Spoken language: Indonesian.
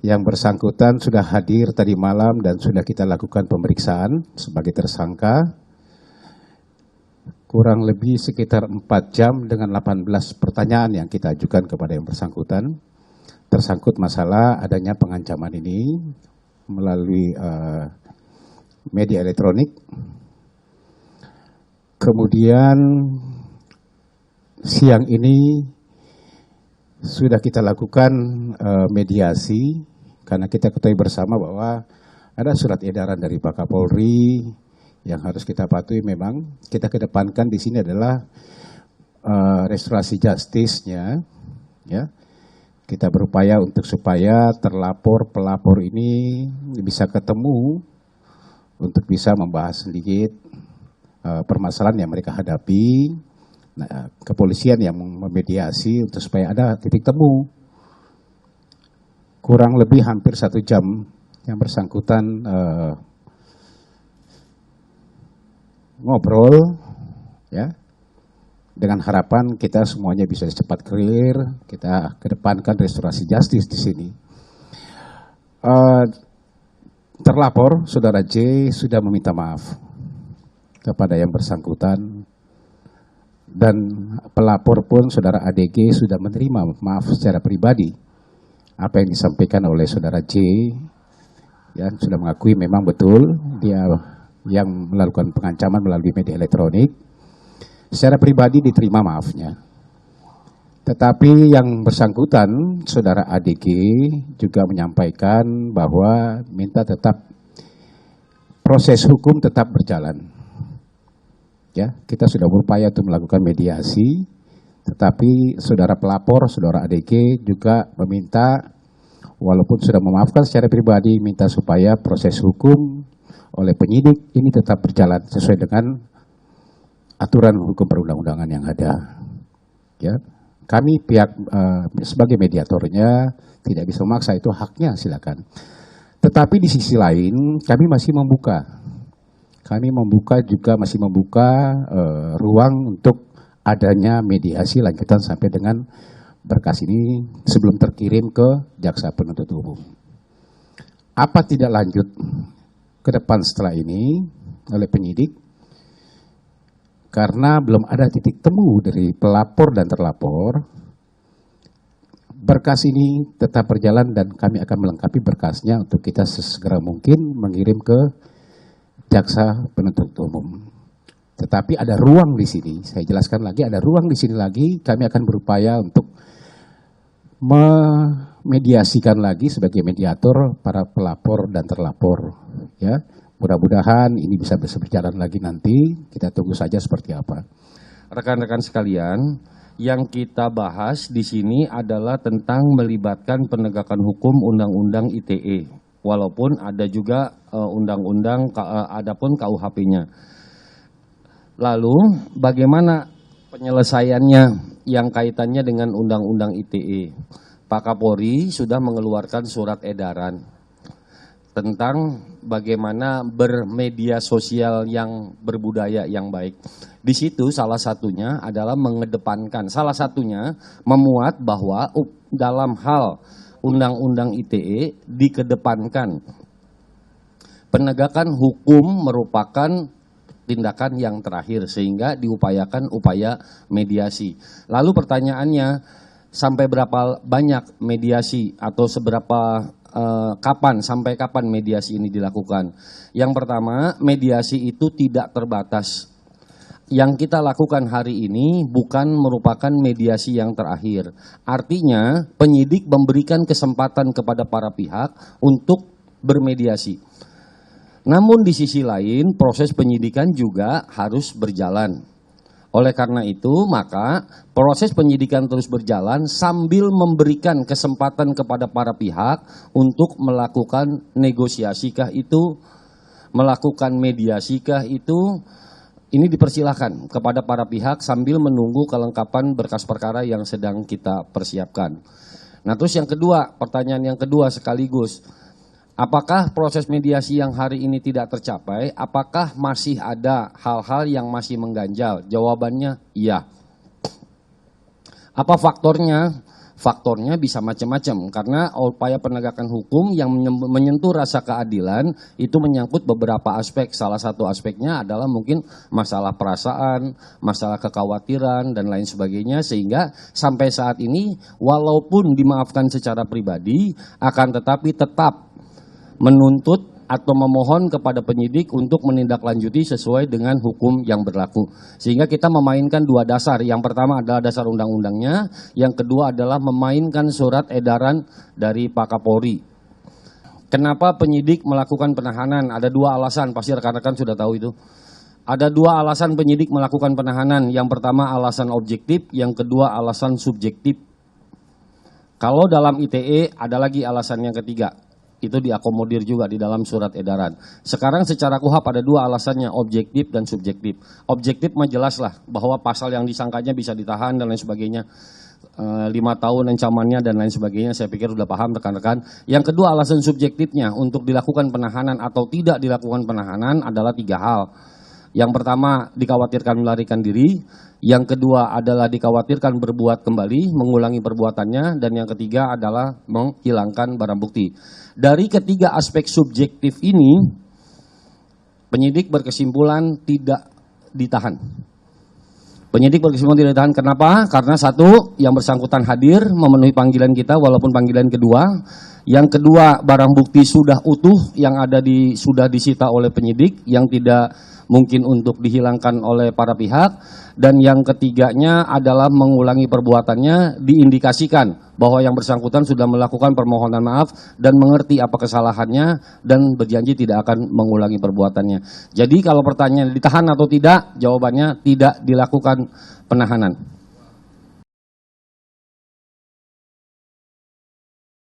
Yang bersangkutan sudah hadir tadi malam dan sudah kita lakukan pemeriksaan sebagai tersangka. Kurang lebih sekitar 4 jam dengan 18 pertanyaan yang kita ajukan kepada yang bersangkutan. Tersangkut masalah adanya pengancaman ini melalui media elektronik. Kemudian siang ini sudah kita lakukan mediasi karena kita ketahui bersama bahwa ada surat edaran dari Pak Kapolri yang harus kita patuhi. Memang kita kedepankan di sini adalah restorasi justice-nya, ya. Kita berupaya untuk supaya pelapor ini bisa ketemu untuk bisa membahas sedikit permasalahan yang mereka hadapi. Nah, kepolisian yang memediasi untuk supaya ada titik temu. Kurang lebih hampir 1 jam yang bersangkutan ngobrol, ya, dengan harapan kita semuanya bisa cepat clear. Kita kedepankan restorasi justice di sini. Terlapor Saudara J sudah meminta maaf kepada yang bersangkutan dan pelapor pun Saudara ADG sudah menerima maaf secara pribadi. Apa yang disampaikan oleh Saudara J, ya, sudah mengakui memang betul dia yang melakukan pengancaman melalui media elektronik. Secara pribadi diterima maafnya. Tetapi yang bersangkutan, Saudara ADG juga menyampaikan bahwa minta tetap proses hukum tetap berjalan. Ya, kita sudah berupaya untuk melakukan mediasi. Tetapi saudara pelapor, Saudara ADG juga meminta, walaupun sudah memaafkan secara pribadi, minta supaya proses hukum oleh penyidik ini tetap berjalan sesuai dengan aturan hukum perundang-undangan yang ada. Ya, kami pihak sebagai mediatornya tidak bisa memaksa, itu haknya, silakan. Tetapi di sisi lain kami masih membuka. Kami masih membuka ruang untuk adanya mediasi lanjutan sampai dengan berkas ini sebelum terkirim ke jaksa penuntut umum. Apa tidak lanjut ke depan setelah ini oleh penyidik? Karena belum ada titik temu dari pelapor dan terlapor, berkas ini tetap berjalan dan kami akan melengkapi berkasnya untuk kita sesegera mungkin mengirim ke jaksa penuntut umum. Tetapi ada ruang di sini, saya jelaskan lagi, ada ruang di sini lagi, kami akan berupaya untuk memediasikan lagi sebagai mediator para pelapor dan terlapor. Ya, mudah-mudahan ini bisa berjalan lagi nanti, kita tunggu saja seperti apa. Rekan-rekan sekalian, yang kita bahas di sini adalah tentang melibatkan penegakan hukum Undang-Undang ITE. Walaupun ada juga undang-undang, adapun KUHP-nya. Lalu bagaimana penyelesaiannya yang kaitannya dengan Undang-Undang ITE? Pak Kapolri sudah mengeluarkan surat edaran tentang bagaimana bermedia sosial yang berbudaya yang baik. Di situ salah satunya adalah mengedepankan, salah satunya memuat bahwa dalam hal Undang-Undang ITE dikedepankan penegakan hukum merupakan tindakan yang terakhir sehingga diupayakan upaya mediasi. Lalu pertanyaannya, sampai berapa banyak mediasi atau seberapa sampai kapan mediasi ini dilakukan? Yang pertama, mediasi itu tidak terbatas. Yang kita lakukan hari ini bukan merupakan mediasi yang terakhir. Artinya penyidik memberikan kesempatan kepada para pihak untuk bermediasi. Namun di sisi lain proses penyidikan juga harus berjalan. Oleh karena itu maka proses penyidikan terus berjalan sambil memberikan kesempatan kepada para pihak untuk melakukan negosiasikah itu, melakukan mediasikah itu, ini dipersilahkan kepada para pihak sambil menunggu kelengkapan berkas perkara yang sedang kita persiapkan. Nah terus yang kedua, pertanyaan yang kedua sekaligus. Apakah proses mediasi yang hari ini tidak tercapai, apakah masih ada hal-hal yang masih mengganjal? Jawabannya iya. Apa faktornya? faktornya bisa macam-macam karena upaya penegakan hukum yang menyentuh rasa keadilan itu menyangkut beberapa aspek. Salah satu aspeknya adalah mungkin masalah perasaan, masalah kekhawatiran dan lain sebagainya, sehingga sampai saat ini walaupun dimaafkan secara pribadi akan tetapi tetap menuntut atau memohon kepada penyidik untuk menindaklanjuti sesuai dengan hukum yang berlaku. Sehingga kita memainkan dua dasar. Yang pertama adalah dasar undang-undangnya, yang kedua adalah memainkan surat edaran dari Pak Kapolri. Kenapa penyidik melakukan penahanan? Ada dua alasan, pasti rekan-rekan sudah tahu itu. Ada dua alasan penyidik melakukan penahanan. Yang pertama alasan objektif, yang kedua alasan subjektif. Kalau dalam ITE ada lagi alasan yang ketiga. Itu diakomodir juga di dalam surat edaran. Sekarang secara KUHP ada dua alasannya, objektif dan subjektif. Objektif mah jelas lah bahwa pasal yang disangkanya bisa ditahan dan lain sebagainya. 5 tahun ancamannya dan lain sebagainya, saya pikir sudah paham rekan-rekan. Yang kedua alasan subjektifnya untuk dilakukan penahanan atau tidak dilakukan penahanan adalah 3 hal. Yang pertama dikhawatirkan melarikan diri, yang kedua adalah dikhawatirkan berbuat kembali, mengulangi perbuatannya, dan yang ketiga adalah menghilangkan barang bukti. Dari ketiga aspek subjektif ini, penyidik berkesimpulan tidak ditahan. Penyidik berkesimpulan tidak ditahan, kenapa? Karena satu, yang bersangkutan hadir memenuhi panggilan kita walaupun panggilan kedua. Yang kedua, barang bukti sudah utuh yang ada sudah disita oleh penyidik yang tidak mungkin untuk dihilangkan oleh para pihak. Dan yang ketiganya adalah mengulangi perbuatannya, diindikasikan bahwa yang bersangkutan sudah melakukan permohonan maaf dan mengerti apa kesalahannya dan berjanji tidak akan mengulangi perbuatannya. Jadi kalau pertanyaan ditahan atau tidak, jawabannya tidak dilakukan penahanan.